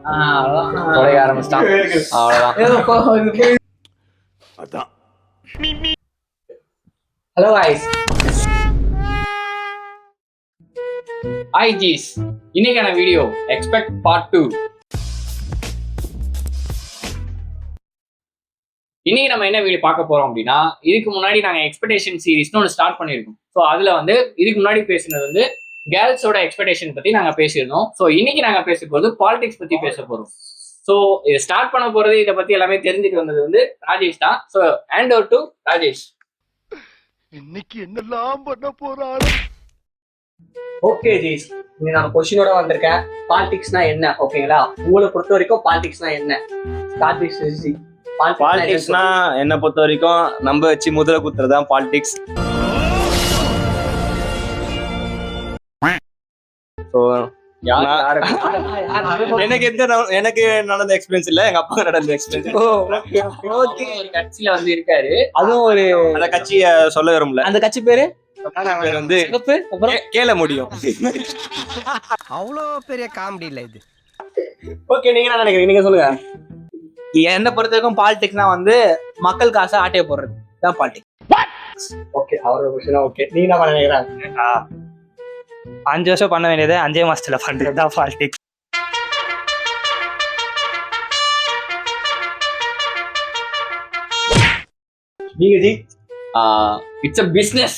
தொலைக்க ஆரம்பிச்சிட்டான். அவ்வளவுதான். அதான். Hello guys. Hi G's. இன்னைக்கான வீடியோ எக்ஸ்பெக்ட் பார்ட் 2. இன்னைக்கு நம்ம என்ன வீடியோ பார்க்க போறோம் அப்படின்னா, இதுக்கு முன்னாடி நாங்க எக்ஸ்பெக்டேஷன் சீரிஸ்னு ஒன்று ஸ்டார்ட் பண்ணியிருக்கோம். ஸோ அதுல வந்து இதுக்கு முன்னாடி பேசினது வந்து கேர்ள்ஸோட எக்ஸ்பெக்டேஷன் பத்தி நாங்க பேசியிருந்தோம். ஸோ இன்னைக்கு நாங்க பேச போறது பாலிடிக்ஸ் பத்தி பேச போறோம். ஸோ இது ஸ்டார்ட் பண்ண போறது, இதை பத்தி எல்லாமே தெரிஞ்சுட்டு வந்தது வந்து ராஜேஷ் தான். So hand over to Rajesh. இன்னைக்கு என்னெல்லாம் பண்ண போறாரு? ஓகே ஜீஸ், நான் கொஸ்டினோட வந்திருக்கேன். பாலிடிக்ஸ்னா என்ன? ஓகேங்களா, உங்களை பொறுத்த வரைக்கும் பாலிடிக்ஸ்னா என்ன? பாலிடிக்ஸ்னா என்ன பொறுத்த வரைக்கும் நம்ம வச்சு முதல குத்துறதுதான் பாலிடிக்ஸ். எனக்கு நடந்த எக்ஸ்பீரியன்ஸ் இல்ல, எங்க அப்பா நடந்த எக்ஸ்பீரியன்ஸ். ஒரு கட்சியில வந்து இருக்காரு, அதுவும் ஒரு அந்த கட்சியை சொல்ல விரும்பல. அந்த கட்சி பேரு வந்து கேள முடியும். அவ்வளோ பெரிய காமெடி இல்ல இது. ஓகே, நீங்க என்ன நினைக்கிறீங்க? நீங்க சொல்லுங்க. என்ன பொறுத்த வரைக்கும் பாலிடிக்ஸ்னா வந்து மக்கள் காசை ஆட்டைய போடுறது தான் பாலிடிக்ஸ். ஓகே, அவரோட கொஸ்டின். ஓகே, நீங்க என்ன நினைக்கிறீங்க? 5 வருஷம் பண்ண வேண்டியது 5 மாசத்துல பண்றது தான் பாலிடிக்ஸ். நீங்க G? It's a business.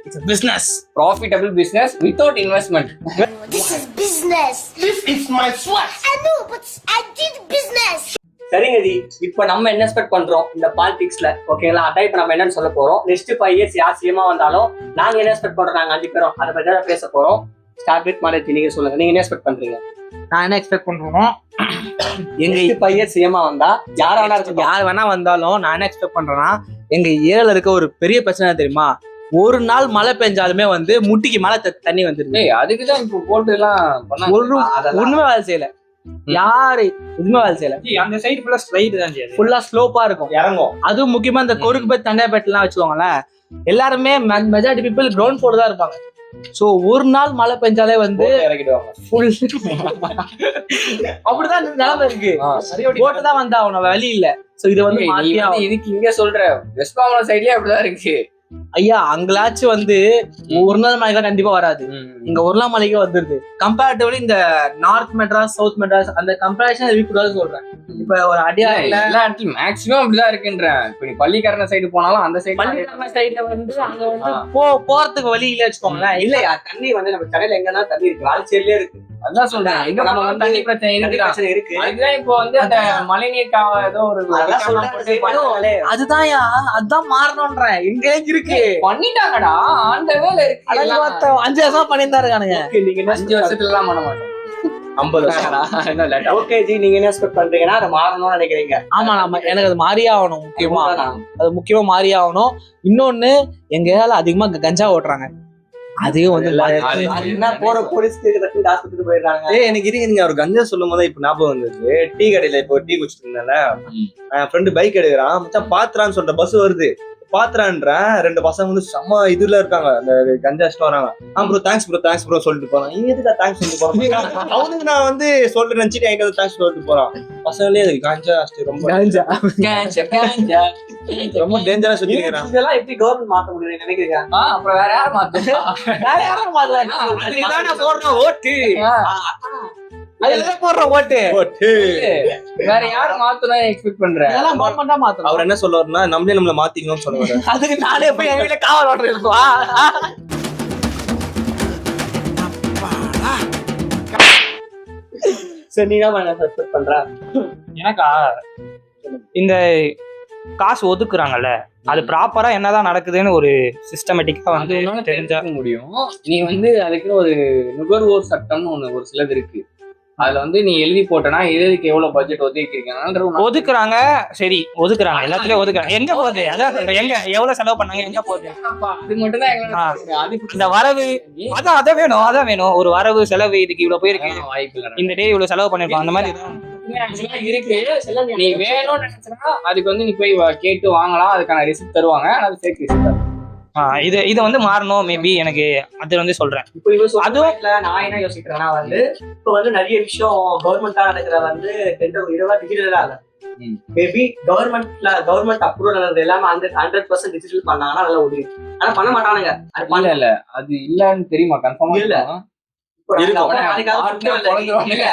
It's a business. Profitable business without investment. This is business. This is my sweat. I know, but I did business. சரிங்க ஜி, இப்ப நம்ம என்ன எக்ஸ்பெக்ட் பண்றோம் இந்த பாலிடிக்ஸ்ல? ஓகேங்களா, அதான் இப்ப நம்ம என்னன்னு சொல்ல போறோம். நெக்ஸ்ட் 5 இயர்ஸ் யார் சிஎம்மா வந்தாலும் நாங்க என்ன எக்ஸ்பெக்ட் பண்றோம்? நாங்க 5 பேரும் அதை பத்தி தான் பேச போறோம். Start with Malathi. நீங்க சொல்லுங்க, நீங்க என்ன எக்ஸ்பெக்ட் பண்றீங்க? நான் என்ன எக்ஸ்பெக்ட் பண்றோம், எங்க 5 இயர்ஸ் சிஎம்மா வந்தா யார் வேணா வந்தாலும் நான் என்ன எக்ஸ்பெக்ட் பண்றேன்னா, எங்க ஏரியால இருக்க ஒரு பெரிய பிரச்சனை தெரியுமா? ஒரு நாள் மழை பெஞ்சாலுமே வந்து முட்டிக்கு மேல தண்ணி வந்துருது. அதுக்குதான் இப்போ போட்டு எல்லாம் ஒண்ணுமே வேலை செய்யல. யாரு எதுவுமே வேலை செய்யல. அந்த சைடு ஃபுல்லா ஸ்லைட் தான், ஃபுல்லா ஸ்லோப்பா இருக்கும், இறங்கும். அதுவும் முக்கியமா இந்த கொருக்கு பேட் தண்டையா பேட் எல்லாம் வச்சுக்கோங்களேன், எல்லாருமே மெஜாரிட்டி பீப்புள் கிரவுண்ட் ஃப்ளோர் தான் இருப்பாங்க. சோ ஒரு நாள் மழை பெஞ்சாலே வந்து அப்படிதான் நிலைமை இருக்கு. போட்டுதான் வந்தா அவன வழி இல்ல. சோ இது வந்து இதுக்கு இங்க சொல்ற வெஸ்ட் மாம்பலம் சைட்லயே அப்படிதான் இருக்கு. ஐயா, அங்களாச்சும் வந்து ஒரு நாள் மலைக்கு கண்டிப்பா வராது, இங்க ஒரு நாள் மலைக்கு வந்துருது. கம்பேரிட்டிவ்லி இந்த நார்த் மெட்ராஸ், சவுத் மெட்ராஸ் அந்த கம்பேரிசன் இருக்கக்கூடாது சொல்றேன். இப்ப ஒரு அடியா எல்லா இடத்துலயும் மேக்ஸிமம் அப்படிதான் இருக்குன்றேன். இப்ப நீ பள்ளிக்கரண சைடு போனாலும் அந்த சைடு, பள்ளிக்கரண சைடுல வந்து அங்க வந்து போறதுக்கு வழி இல்ல வச்சுக்கோங்களேன். இல்லையா, தண்ணி வந்து நம்ம கடையில எங்கன்னா தண்ணி இருக்கு, வால்ச்சேரிலே இருக்கு. அதான் சொல்றேன், இங்க நம்ம வந்து தண்ணி பிரச்சனை இருக்கு. அதுதான் இப்போ வந்து அந்த மழைநீர் ஏதோ ஒரு அதுதான் மாறணும்ன்றேன். எங்க இருக்கு பண்ணிட்டாங்கடா, அந்த வேலை இருக்கு. 5 வருஷம் பண்ணியிருந்தாருக்கானுங்க. நீங்க 5 வருஷத்துல எல்லாம் பண்ண மாட்டோம், 50 வருஷம். ஓகே ஜி, நீங்க என்ன எக்ஸ்பெக்ட் பண்றீங்கன்னா அதை மாறணும்னு நினைக்கிறீங்க? ஆமா, எனக்கு அது மாறியே ஆகணும். முக்கியமா மாறியே ஆகணும். இன்னொன்னு, எங்க ஏரியால அதிகமா கஞ்சா ஓட்டுறாங்க. அதையும் வந்து போற போலீஸ்க்கு ஆஸ்பத்திரி போயிடுறாங்க. எனக்கு நீங்க ஒரு கஞ்சா சொல்லும் போது இப்ப ஞாபகம் வந்தது. டீ கடையில இப்போ டீ குடிச்சிட்டு இருந்தால, ஃப்ரெண்டு பைக் எடுக்கிறான், மச்சான் பாத்துறான்னு சொல்ற பஸ் வருது, பாத்துறான்றேன். 2 பசங்க வந்து செம்ம இதுல இருக்காங்க, அந்த கஞ்சா அடிச்சுட்டு வராங்க. ப்ரோ தேங்க்ஸ் ப்ரோ சொல்லிட்டு போறான். எதுக்கா தேங்க்ஸ் சொல்லிட்டு போறான்? அவனுக்கு நான் வந்து சொல்லிட்டு நினைச்சிட்டு எங்க தேங்க்ஸ் சொல்லிட்டு போறான். பசங்களே அதுக்கு கஞ்சா அடிச்சு ரொம்ப டேஞ்சரா சொல்லிருக்கான். இதெல்லாம் எப்படி கவர்மெண்ட் மாத்த முடியும் நினைக்கிறீங்க? அப்புறம் வேற யாரும் ஓட்டு வேற யாரும் மாத்தணும் எக்ஸ்பெக்ட் பண்றேன். அவர் என்ன சொல்லுவாருன்னா, நம்மள மாத்திக்கணும்னு சொல்லுவாரு. அதுக்கு நானே போய் எங்க வீட்டுல காவல் ஓட்டுறது இருக்குவா? சரி, நீங்க எக்ஸ்பெக்ட் பண்ற? எனக்கா இந்த காசு ஒதுக்குறாங்கல்ல, அது ப்ராப்பரா என்னதான் நடக்குதுன்னு ஒரு சிஸ்டமேட்டிக்கா வந்து தெரிஞ்சா முடியும். நீ வந்து அதுக்கு ஒரு நுகர்வோர் சட்டம்னு ஒண்ணு ஒரு சிலது இருக்கு. அதுல வந்து நீ எழுதி போட்டனா எதுக்கு எவ்வளவு பட்ஜெட் ஒதுக்குறாங்க. சரி, ஒதுக்குறாங்க, எல்லாத்துலயும் ஒதுக்குறாங்க. எங்க போகுது? அதான் எங்க எவ்வளவு செலவு பண்ணாங்க, எங்க போகுது? அது மட்டும் தான் இந்த வரவு. அதான் வேணும் ஒரு வரவு செலவு. இதுக்கு இவ்வளவு போயிருக்கு, இந்த டே இவ்வளவு செலவு பண்ணிருக்கோம், அந்த மாதிரி இருக்கு. நீ வேணும்னு நினைச்சா அதுக்கு வந்து நீ போய் கேட்டு வாங்கலாம், அதுக்கான ரிசிப்ட் தருவாங்க. அது ஃபேக் ரிசிப்ட். இது வந்து மாறணும் மேபி எனக்கு அது வந்து சொல்றேன். இப்போ இவன் அதுவும் அதுவும் நான் என்ன யோசிக்கிறேன்னா வந்து இப்போ வந்து நிறைய விஷயம் கவர்மெண்டா நடக்கிற வந்து இதுவா டிஜிட்டலா இல்ல. மேபி கவர்மெண்ட் அப்ரூவல் நடந்தது எல்லாமே 100% டிஜிட்டல் பண்ணாங்கன்னா நல்லா உதவி. ஆனா பண்ண மாட்டானுங்க. அது இல்ல பண்ணல. இல்ல அது இல்லன்னு தெரியுமா கன்ஃபார்மா இல்ல. இப்போ இருக்கும். அதுக்காக பிறந்துருவாங்க. இல்ல.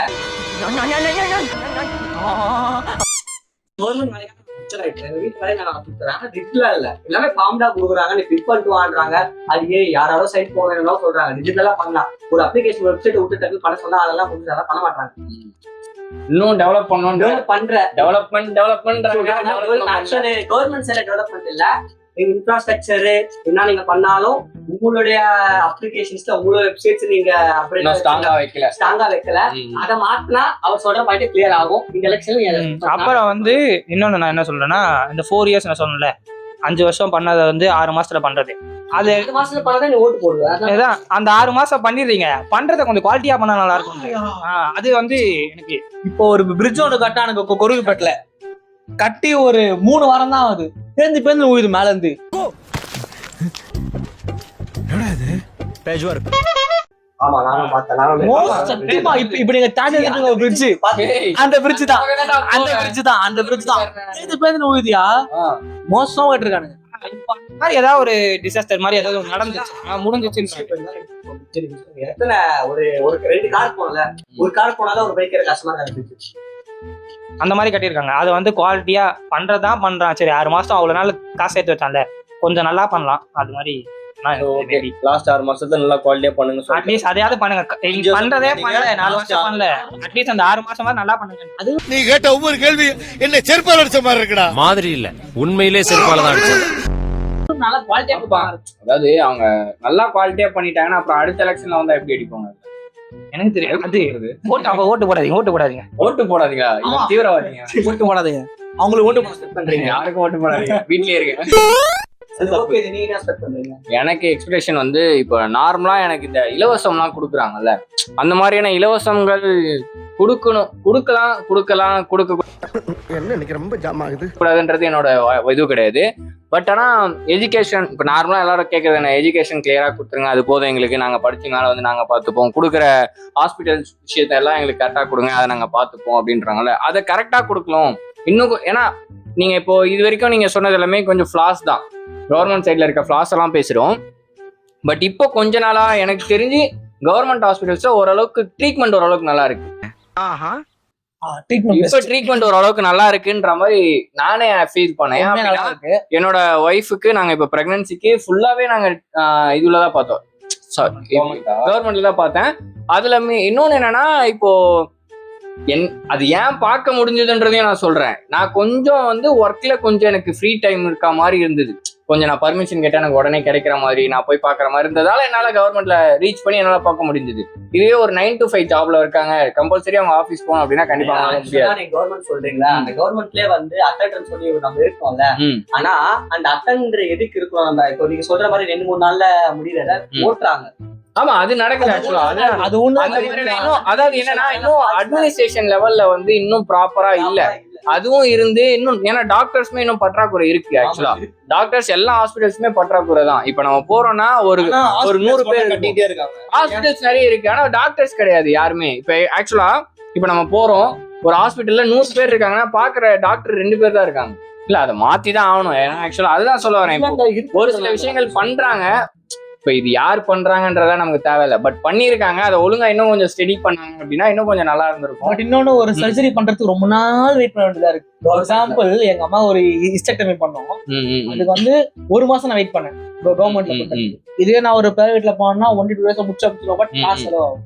கவர்மெண்ட் வேலைக்காக pressure ஆயிடுச்சு. எங்க வீட்டு வேலையை நான் கொடுத்துறேன். ஆனா டிஜிட்டலா இல்ல. எல்லாமே ஃபார்ம்டா கொடுக்குறாங்க. நீ பிக் பண்ணிட்டு வாங்குறாங்க. அது யாராரோ சைட் போகணும்னு சொல்றாங்க. டிஜிட்டலா பண்ணலாம். ஒரு அப்ளிகேஷன் வெப்சைட் விட்டு டக்கு பண்ண சொன்னா அதெல்லாம் முடிஞ்சு அதெல்லாம் பண்ண மாட்டாங்க. இன்னும் டெவலப் பண்ணணும். டெவலப் பண்ற டெவலப்மெண்ட் கவர்மெண்ட் சைட்ல டெவலப்மெண்ட் இல்ல. இன்ஃப்ராஸ்ட்ரக்சர் என்ன நீங்க பண்ணாலும் உங்களுடைய அப்ளிகேஷன்ஸ்ல உங்களோட வெப்சைட்ஸ் நீங்க இன்னும் ஸ்ட்ராங்கா வைக்கல. ஸ்ட்ராங்கா வைக்கல. அதை மாத்தினா அவர் சொல்ற பாயிண்ட் கிளியர் ஆகும். இந்த எலெக்ஷன் அப்புறம் வந்து இன்னொன்னு நான் என்ன சொல்றேன்னா, இந்த 4 இயர்ஸ் நான் சொன்னேன்ல, 5 வருஷம் பண்ணதை வந்து 6 மாசத்துல பண்றது. அது 2 மாசத்துல பண்ணாதான் நீ ஓட்டு போடுவேன். அதான் அந்த 6 மாசம் பண்ணிடுறீங்க, பண்றதை கொஞ்சம் குவாலிட்டியா பண்ணா நல்லா இருக்கும். அது வந்து எனக்கு இப்போ ஒரு பிரிட்ஜ் ஒன்று கட்டானுங்க கொருகுப்பேட்டில், கட்டி ஒரு 3 வாரம் தான் ஆகுது. பேருந்து ஊயுது மேல இருந்து. ஆமா நானும் பார்த்தேன். சத்தியமா இப்ப நீங்க தாண்டி ஒரு பிரிட்ஜ், அந்த பிரிட்ஜ் தான் பேருந்து ஊயுதியா மோசமா கட்டிருக்கானுங்க. மாதிரி ஏதாவது ஒரு டிசாஸ்டர் மாதிரி ஏதாவது நடந்துச்சு முடிஞ்சிச்சு. எத்தனை ஒரு 2 கார் போனல, ஒரு கார் போனாலும் ஒரு பைக் கஷ்டமா இருந்துச்சு. அந்த மாதிரி கட்டியிருக்காங்க. அதை வந்து குவாலிட்டியா பண்றதான் பண்றான். சரி 6 மாசம் அவ்வளவு நாள் காசு சேர்த்து வச்சான்ல, கொஞ்சம் நல்லா பண்ணலாம். அது மாதிரி லாஸ்ட் 6 மாசத்துல நல்லா குவாலிட்டியா பண்ணுங்க. அட்லீஸ்ட் அதையாவது பண்ணுங்க. பண்றதே பண்ணல, 4 வருஷம் பண்ணல. அட்லீஸ்ட் அந்த 6 மாசமா நல்லா பண்ணுங்க. அது நீ கேட்ட ஒவ்வொரு கேள்வி என்ன செருப்பால் அடிச்ச மாதிரி இருக்குடா. மாதிரி இல்ல, உண்மையிலே செருப்பால தான் அடிச்சது. நல்லா குவாலிட்டியா கொடுப்பாங்க. அதாவது அவங்க நல்லா குவாலிட்டியா பண்ணிட்டாங்கன்னா அப்புறம் அடுத்த எலெக்ஷன்ல வந்தா எப்படி அடிப்பாங்க எனக்கு தெரியும். அது ஓட்டு போடாதீங்க. ஓட்டு போடாதீங்களா? இவன் தீவிரவாதிங்க. ஓட்டு போடாதீங்க. அவங்களுக்கு ஓட்டு பண்றீங்க. யாருக்கும் ஓட்டு போடாதீங்க. வீட்லயே இருக்கேன். எனக்கு எக்ஸ்பெக்டேஷன் வந்து இப்போ நார்மலா எனக்கு இந்த இலவசம்லாம் கொடுக்குறாங்கல்ல, அந்த மாதிரியான இலவசங்கள் கொடுக்கலாம் என்ன இன்னைக்கு ரொம்ப ஜாம் ஆகுது கூடாதுன்றது என்னோட இது கிடையாது. பட் ஆனா எஜுகேஷன் இப்போ நார்மலா எல்லாரும் கேட்கறது என்ன, எஜுகேஷன் கிளியரா கொடுத்துருங்க, அது போதும் எங்களுக்கு, நாங்க படிச்சு மேல வந்து நாங்க பார்த்துப்போம், கொடுக்குற ஹாஸ்பிட்டல் விஷயத்த எல்லாம் எங்களுக்கு கரெக்டா கொடுங்க, அதை நாங்க பார்த்துப்போம் அப்படின்றாங்கல்ல. அதை கரெக்டா கொடுக்கலாம் இன்னும். ஏன்னா நீங்க இப்போ இது வரைக்கும் நீங்க சொன்னது எல்லாமே கொஞ்சம் ஃபிளாஸ் தான், கவர்மெண்ட் சைட்ல இருக்க ஃபிளாஸ் எல்லாம் பேசுறோம். பட் இப்போ கொஞ்ச நாளா எனக்கு தெரிஞ்சு கவர்மெண்ட் ஹாஸ்பிட்டல்ஸ்ல ஓரளவுக்கு ட்ரீட்மெண்ட் ஓரளவுக்கு நல்லா இருக்கு. இப்ப ட்ரீட்மெண்ட் ஓரளவுக்கு நல்லா இருக்குன்ற மாதிரி நானே ஃபீல் பண்ணேன். என்னோட ஒய்ஃபுக்கு நாங்க இப்ப பிரெக்னன்சிக்கு ஃபுல்லாவே நாங்க இதுலதான் பார்த்தோம், கவர்மெண்ட்ல தான் பார்த்தேன். அதுல இன்னொன்னு என்னன்னா, இப்போ அது ஏன் பார்க்க முடிஞ்சதுன்றதையும் நான் சொல்றேன். நான் கொஞ்சம் வந்து ஒர்க்ல கொஞ்சம் எனக்கு ஃப்ரீ டைம் இருக்க மாதிரி இருந்தது. கொஞ்சம் நான் பர்மிஷன் கேட்டா எனக்கு உடனே கிடைக்கிற மாதிரி, நான் போய் பாக்குற மாதிரி இருந்ததால என்னால கவர்மெண்ட்ல ரீச் பண்ணி என்னால பார்க்க முடிஞ்சது. இதுவே ஒரு 9 to 5 ஜாப்ல இருக்காங்க, கம்பல்சரி அவங்க ஆபீஸ் போகணும் அப்படின்னா கண்டிப்பா நீங்க கவர்மெண்ட் சொல்றீங்களா, அந்த கவர்மெண்ட்லயே வந்து அட்டெண்டன்ஸ் சொல்லி நம்ம இருக்கோம்ல. ஆனா அந்த அட்டெண்டர் எதுக்கு இருக்கோம், நம்ம இப்போ நீங்க சொல்ற மாதிரி 2-3 நாள்ல முடியல ஓட்டுறாங்க. ஆமா அது நடக்குது. அது அதாவது என்னன்னா, இன்னும் அட்மினிஸ்ட்ரேஷன் லெவல்ல வந்து இன்னும் ப்ராப்பரா இல்ல. அதுவும் இருந்து இன்னும், ஏன்னா டாக்டர்ஸ்மே இன்னும் பற்றாக்குறை இருக்கு. ஆக்சுவலா டாக்டர்ஸ் எல்லா ஹாஸ்பிட்டல்ஸுமே பற்றாக்குறை தான். இப்ப நம்ம போறோம்னா ஒரு 100 பேர் கட்டிட்டே இருக்காங்க. ஹாஸ்பிட்டல்ஸ் நிறைய இருக்கு, ஆனா டாக்டர்ஸ் கிடையாது யாருமே. இப்ப ஆக்சுவலா இப்ப நம்ம போறோம் ஒரு ஹாஸ்பிட்டல்ல 100 பேர் இருக்காங்கன்னா பாக்குற டாக்டர் 2 பேர் தான் இருக்காங்க. இல்ல அதை மாத்திதான் ஆகணும். ஏன்னா ஆக்சுவலா அதுதான் சொல்ல வரேன். ஒரு சில விஷயங்கள் பண்றாங்க, இப்ப இது யார் பண்றாங்கன்றதா நமக்கு தேவையில்ல. பட் பண்ணிருக்காங்க, அதை ஒழுங்கா இன்னும் கொஞ்சம் ஸ்டடி பண்ணாங்க அப்படின்னா இன்னும் கொஞ்சம் நல்லா இருந்திருக்கும். பட் இன்னொன்னு, ஒரு சர்ஜரி பண்றதுக்கு ரொம்ப நாள் வெயிட் பண்ண வேண்டியதா இருக்கு. ஃபார் எக்ஸாம்பிள் எங்க அம்மா ஒரு ஹிஸ்டெக்டமி பண்ணோம், அதுக்கு வந்து 1 மாசம் நான் வெயிட் பண்ணேன் கவர்மெண்ட்ல. இதுவே நான் ஒரு பிரைவேட்ல போனோம்னா 1 to 2 days முடிச்சு பட் காசு செலவாகும்.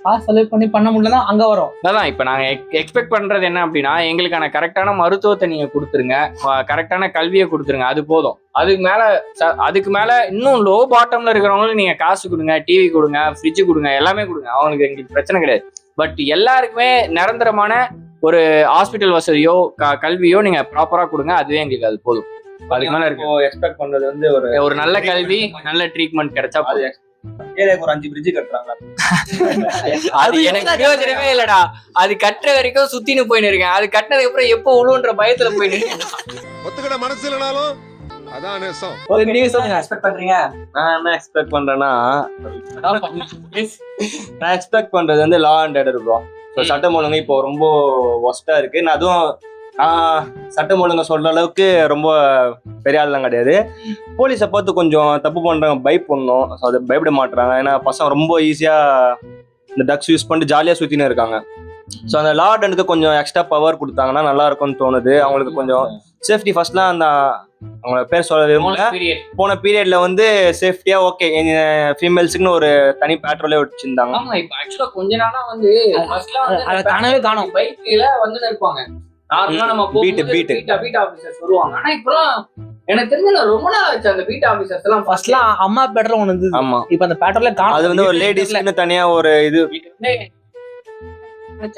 காசு செலவு பண்ண முடியலன்னா அங்க வரும். அதான் இப்ப நாங்க எக்ஸ்பெக்ட் பண்றது என்ன அப்படின்னா, எங்களுக்கான கரெக்டான மருத்துவத்தை நீங்க கொடுத்துருங்க, கரெக்டான கல்வியை கொடுத்துருங்க, அது போதும். அதுக்கு மேல இன்னும் லோ பாட்டம்ல இருக்கிறவங்களும் நீங்க காசு கொடுங்க, டிவி கொடுங்க, ஃப்ரிட்ஜ் கொடுங்க, எல்லாமே கொடுங்க, அவங்களுக்கு எங்களுக்கு பிரச்சனை கிடையாது. பட் எல்லாருக்குமே நிரந்தரமான ஒரு ஹாஸ்பிட்டல் வசதியோ கல்வியோ நீங்க ப்ராப்பரா கொடுங்க, அதுவே எங்களுக்கு அது போதும். அதுக்கு மேல இருக்கு எக்ஸ்பெக்ட் பண்றது வந்து ஒரு நல்ல கல்வி, நல்ல ட்ரீட்மெண்ட் கிடைச்சா போதும். ஒரு 5 பிரிட்ஜ் கட்டுறாங்க, அது எனக்கு பிரயோஜனமே இல்லடா. அது கட்டுற வரைக்கும் சுத்தின்னு போயின்னு இருக்கேன், அது கட்டினதுக்கு அப்புறம் எப்போ உழுவுன்ற பயத்துல போயின்னு இருக்கேன். ஒத்துக்கிட மனசு இல்லனாலும் அதான் நேசம். Okay, நீங்க சொல்லுங்க. எக்ஸ்பெக்ட் பண்றீங்க? நான் என்ன எக்ஸ்பெக்ட் பண்றேன்னா, நான் எக்ஸ்பெக்ட் பண்றது வந்து லா அண்ட் ஆர்டர் ப்ரோ. சட்டம் ஒழுங்கு இப்போ ரொம்ப ஒஸ்டா இருக்கு. நான் அதுவும் சட்டம் ஒழுங்கு சொல்ற அளவுக்கு ரொம்ப பெரிய ஆள்லாம் கிடையாது. போலீஸை பார்த்து கொஞ்சம் தப்பு பண்றாங்க, பயப்படணும். ஸோ அதை பயப்பட மாட்டுறாங்க. ஏன்னா பசங்க ரொம்ப ஈஸியா இந்த ட்ரக்ஸ் யூஸ் பண்ணிட்டு ஜாலியா சுத்தின்னு இருக்காங்க. ஸோ அந்த லா அண்ட் கொஞ்சம் எக்ஸ்ட்ரா பவர் கொடுத்தாங்கன்னா நல்லா இருக்கும்னு தோணுது. அவங்களுக்கு கொஞ்சம் சேஃப்டி ஃபர்ஸ்ட்லாம் அந்த அவங்களோட பேர் சொல்ல விரும்பல, போன பீரியட்ல வந்து சேஃப்டியா ஓகே ஃபீமேல்ஸுக்குன்னு ஒரு தனி பேட்ரோலே வச்சிருந்தாங்க. ஆமா, இப்ப ஆக்சுவலா கொஞ்ச நாளா வந்து அதை காணவே காணோம். பைக்ல வந்து இருப்பாங்க. நார்மலா நம்ம பீட் ஆபீசர்ஸ் வருவாங்க. ஆனா இப்பெல்லாம் எனக்கு தெரிஞ்ச ரொம்ப நாள் ஆச்சு அந்த பீட் ஆபீசர்ஸ் எல்லாம். ஃபர்ஸ்ட்லாம் அம்மா பேட்டர்ல ஒண்ணு இருந்தது. ஆமா, இப்ப அந்த பேட்டர்ல காணோம். அது வந்து ஒரு லேடிஸ்க்குன்னு தனியா ஒரு இது.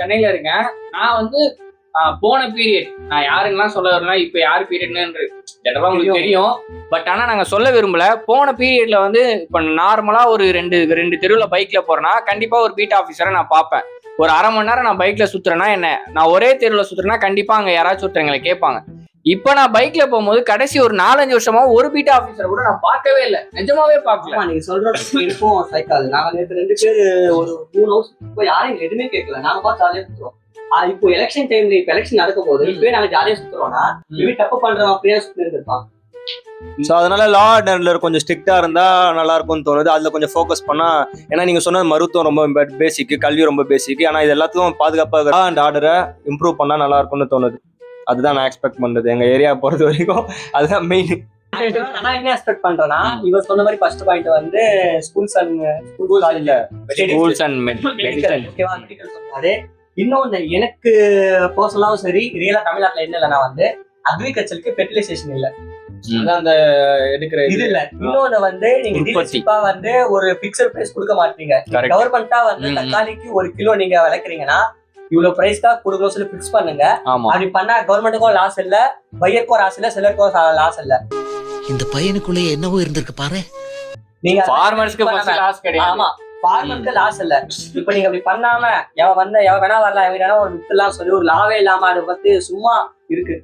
சென்னையில இருக்கேன் நான் வந்து போன பீரியட் நான் யாருங்கெல்லாம் சொல்ல வரேன்னா இப்ப யாரு பீரியட்னு ஜெனரலா உங்களுக்கு தெரியும். பட் ஆனா நாங்க சொல்ல விரும்பல. போன பீரியட்ல வந்து இப்ப நார்மலா ஒரு ரெண்டு தெருவுல பைக்ல போறேன்னா கண்டிப்பா ஒரு பீட் ஆபீசரை நான் பார்ப்பேன். ஒரு அரை மணி நேரம் நான் பைக்ல சுத்துறேன்னா என்ன, நான் ஒரே தெருவுல சுத்துறேன்னா கண்டிப்பா அங்க யாராச்சும் ஒருத்தவங்களை கேட்பாங்க. இப்ப நான் பைக்ல போகும்போது கடைசி ஒரு 4-5 வருஷமா ஒரு பீட் ஆபீசர் கூட நான் பார்க்கவே இல்லை, நிஜமாவே பார்க்கல. நீங்க சொல்றது இருக்கும் சைக்காது. நாங்க நேற்று 2 பேர் ஒரு 3 ஹவுஸ் இப்போ யாரும் எதுவுமே கேட்கல, நாங்க பார்த்து ஜாலியா சுத்துறோம். இப்போ எலெக்ஷன் டைம்ல இப்ப எலெக்ஷன் நடக்கும் போது இப்பவே நாங்க ஜாலியா சுத்துறோம்னா இப்படி தப்பு பண்றோம் அப்படியே சுத்தி இருப்பான். ஸோ அதனால லா அண்ட் ஆர்டர் கொஞ்சம் ஸ்ட்ரிக்டா இருந்தா நல்லா இருக்கும்னு தோணுது. அதுல கொஞ்சம் ஃபோக்கஸ் பண்ணா, ஏன்னா நீங்க சொன்ன மருத்துவம் ரொம்ப பேசிக், கல்வி ரொம்ப பேசிக். ஆனா இது எல்லாத்துக்கும் பாதுகாப்பாக லா அண்ட் ஆர்டரை இம்ப்ரூவ் பண்ணா நல்லா இருக்கும்னு தோணுது. அதுதான் நான் எக்ஸ்பெக்ட் பண்றது எங்க ஏரியா பொறுத்த வரைக்கும். அதுதான் மெயின். நான் என்ன எக்ஸ்பெக்ட் பண்றேன்னா, இவர் சொன்ன மாதிரி ஃபர்ஸ்ட் பாயிண்ட் வந்து ஸ்கூல்ஸ் அண்ட் மெடிக்கல் சொன்னாரு. இன்னொன்னு எனக்கு பர்சனலாவும் சரி ரியலா தமிழ்நாட்டுல என்ன இல்லைன்னா வந்து அக்ரிகல்ச்சருக்கு ஃபெர்டிலைசேஷன் இல்ல, அந்த எடுக்கிற இது இல்ல. இன்னொன்னு வந்து நீங்க டீலர்ஷிப்பா வந்து ஒரு பிக்சர் பிரைஸ் கொடுக்க மாட்டீங்க. கவர்மெண்டா வந்து தக்காளிக்கு 1 கிலோ நீங்க விளைக்கிறீங்கன்னா இவ்வளவு பிரைஸ்க்கா கொடுக்கணும் சொல்லி பிக்ஸ் பண்ணுங்க. அப்படி பண்ணா கவர்மெண்ட்டுக்கும் லாஸ் இல்ல, பையருக்கும் லாஸ் இல்ல, செல்லருக்கும் லாஸ் இல்ல. இந்த பையனுக்குள்ளே என்னவோ இருந்திருக்கு பாரு. நீங்க ஃபார்மர்ஸ்க்கு லாஸ் கிடையாது. ஆமா, ஃபார்மருக்கு லாஸ் இல்ல. இப்ப நீங்க அப்படி பண்ணாம எவன் வேணா வரலாம், எவன் வேணா ஒரு வித்துலாம் சொல்லி ஒரு லாவே இல்லாம அதை பத்தி சும்மா இருக்கு.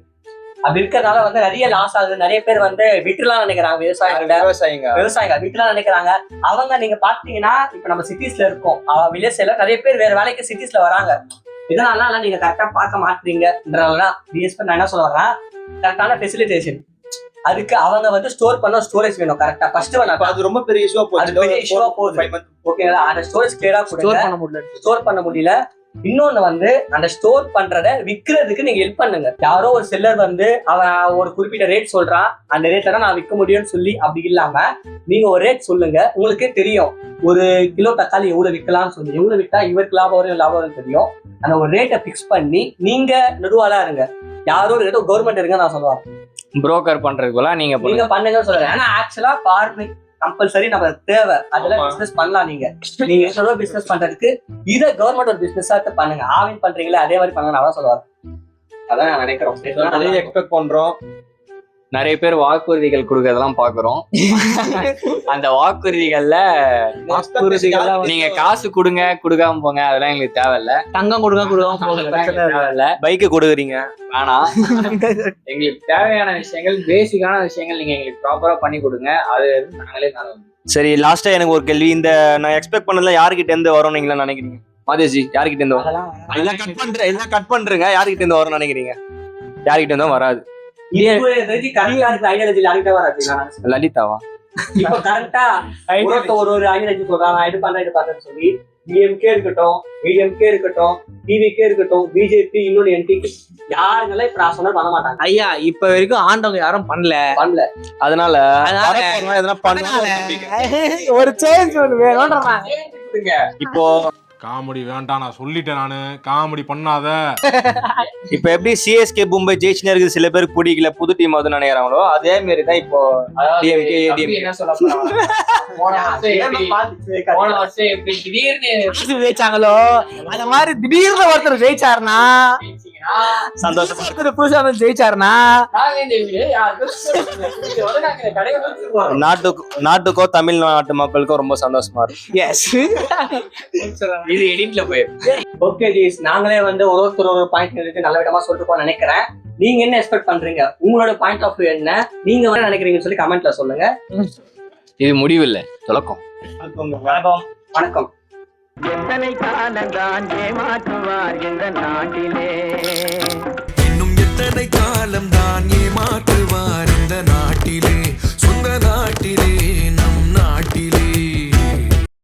அப்படி இருக்கிறதுனால வந்து நிறைய லாஸ் ஆகுது. நிறைய பேர் வந்து விட்டுலாம் நினைக்கிறாங்க, விவசாயிங்க விட்டுலாம் நினைக்கிறாங்க. அவங்க நீங்க பாத்தீங்கன்னா இப்ப நம்ம சிட்டிஸ்ல இருக்கோம், வில்லேஜ்ல நிறைய பேர் வேற வேலைக்கு சிட்டிஸ்ல வராங்க. இதனால நீங்க கரெக்டா பார்க்க மாட்டீங்கன்றதுதான் நான் என்ன சொல்ல வரேன், கரெக்டான ஃபெசிலிட்டேஷன். அதுக்கு அவங்க வந்து ஸ்டோர் பண்ண ஸ்டோரேஜ் வேணும் கரெக்டா. ஃபர்ஸ்ட் அது ரொம்ப பெரிய இஷ்யூவா போகுது. ஓகேங்களா, அந்த ஸ்டோரேஜ் கிளியரா ஸ்டோர் பண்ண முடியல. இன்னொன்னு வந்து அந்த ஸ்டோர் பண்றத விற்கிறதுக்கு நீங்க ஹெல்ப் பண்ணுங்க. யாரோ ஒரு செல்லர் வந்து அவன் ஒரு குறிப்பிட்ட ரேட் சொல்றான், அந்த ரேட்ல தான் நான் விற்க முடியும்னு சொல்லி அப்படி இல்லாம நீங்க ஒரு ரேட் சொல்லுங்க. உங்களுக்கே தெரியும் ஒரு கிலோ தக்காளி எவ்வளவு விற்கலாம்னு சொல்லி, எவ்வளவு விற்றா இவருக்கு லாபம் வரும் தெரியும். அந்த ஒரு ரேட்டை பிக்ஸ் பண்ணி நீங்க நடுவாளா இருங்க. யாரோ ஒரு ரேட்டோ கவர்மெண்ட் இருங்க நான் சொல்லுவேன். புரோக்கர் பண்றதுக்குள்ள நீங்க பண்ணுங்கன்னு சொல்றேன். ஏன்னா ஆக்சுவலா ஃபார்மிங் கம்பல்சரி நம்ம தேவை. அதெல்லாம் பிசினஸ் பண்ணலாம். நீங்க சொல்ற பிசினஸ் பண்றதுக்கு இதை கவர்மெண்ட் ஒரு பிசினஸா பண்ணுங்க. ஆவின் பண்றீங்களா அதே மாதிரி பண்ணுங்க நான் சொல்லுவாரு. அதான் நான் நினைக்கிறோம். நிறைய எக்ஸ்பெக்ட் பண்றோம். நிறைய பேர் வாக்குறுதிகள் கொடுக்கறதெல்லாம் பாக்குறோம். அந்த வாக்குறுதிகள்ல நீங்க காசு கொடுங்க கொடுக்காம போங்க அதெல்லாம் எங்களுக்கு தேவையில்ல. தங்கம் கொடுக்காம தேவையில்ல. பைக்கு கொடுக்குறீங்க ஆனா எங்களுக்கு தேவையான விஷயங்கள், பேசிக்கான விஷயங்கள் நீங்க எங்களுக்கு ப்ராப்பரா பண்ணி கொடுங்க. அது நாங்களே சரி. லாஸ்டா எனக்கு ஒரு கேள்வி. இந்த நான் எக்ஸ்பெக்ட் பண்ணதுல யாருக்கிட்ட இருந்து வரும் நீங்களா நினைக்கிறீங்க? மாதேஷ் யாருக்கிட்ட இருந்து வரும்? எல்லாம் கட் பண்றீங்க. யாருக்கிட்ட இருந்து வரும்னு நினைக்கிறீங்க? யாருக்கிட்ட இருந்தும் வராது. லலிதாவா? இப்ப கரெக்டா ஒரு ஐடியாலஜி சொல்றாங்க, இது பண்றேன்னு சொல்லி டிஎம்கே இருக்கட்டும், டிஎம்கே இருக்கட்டும், டிவிகே இருக்கட்டும், பிஜேபி, இன்னொன்னு என்டிக்கு யாருங்கெல்லாம் இப்ப நான் சொன்ன பண்ண மாட்டாங்க. ஐயா இப்ப வரைக்கும் ஆண்டவங்க யாரும் பண்ணல. அதனால ஒரு சேஞ்ச் வேணும். இப்போ காமெடி வேண்டாம், நான் சொல்லிட்டேன். நானு காமெடி பண்ணாத. இப்ப எப்படி சிஎஸ்கே மும்பை ஜெயிச்சுன்னு இருக்குது, சில பேருக்கு பிடிக்கல, புது டீம் வந்து நினைக்கிறாங்களோ அதே மாதிரி தான் இப்போ டிஎம்கே ஏடிஎம்கே என்ன சொல்ல திடீர்னு ஜெயிச்சாங்களோ அந்த மாதிரி திடீர்னு ஒருத்தர் ஜெயிச்சாருன்னா சந்தோஷமா ஒருத்தர் புதுசா ஜெயிச்சாருன்னா நாட்டுக்கோ தமிழ்நாட்டு மக்களுக்கோ ரொம்ப சந்தோஷமா இருக்கும். இது எடிட்ல போயிடும். ஓகே ஜீஸ், நாங்களே வந்து ஒருத்தர் ஒரு பாயிண்ட் நல்ல விதமா சொல்லிட்டு போக நினைக்கிறேன். நீங்க என்ன எக்ஸ்பெக்ட் பண்றீங்க, உங்களோட பாயிண்ட் ஆஃப் வியூ என்ன, நீங்க என்ன நினைக்கிறீங்கன்னு சொல்லி கமெண்ட்ல சொல்லுங்க. இது முடிவில்லை, தொடக்கம். வணக்கம். எத்தனை காலந்தான் ஏமாற்றுவார் இந்த நாட்டிலே.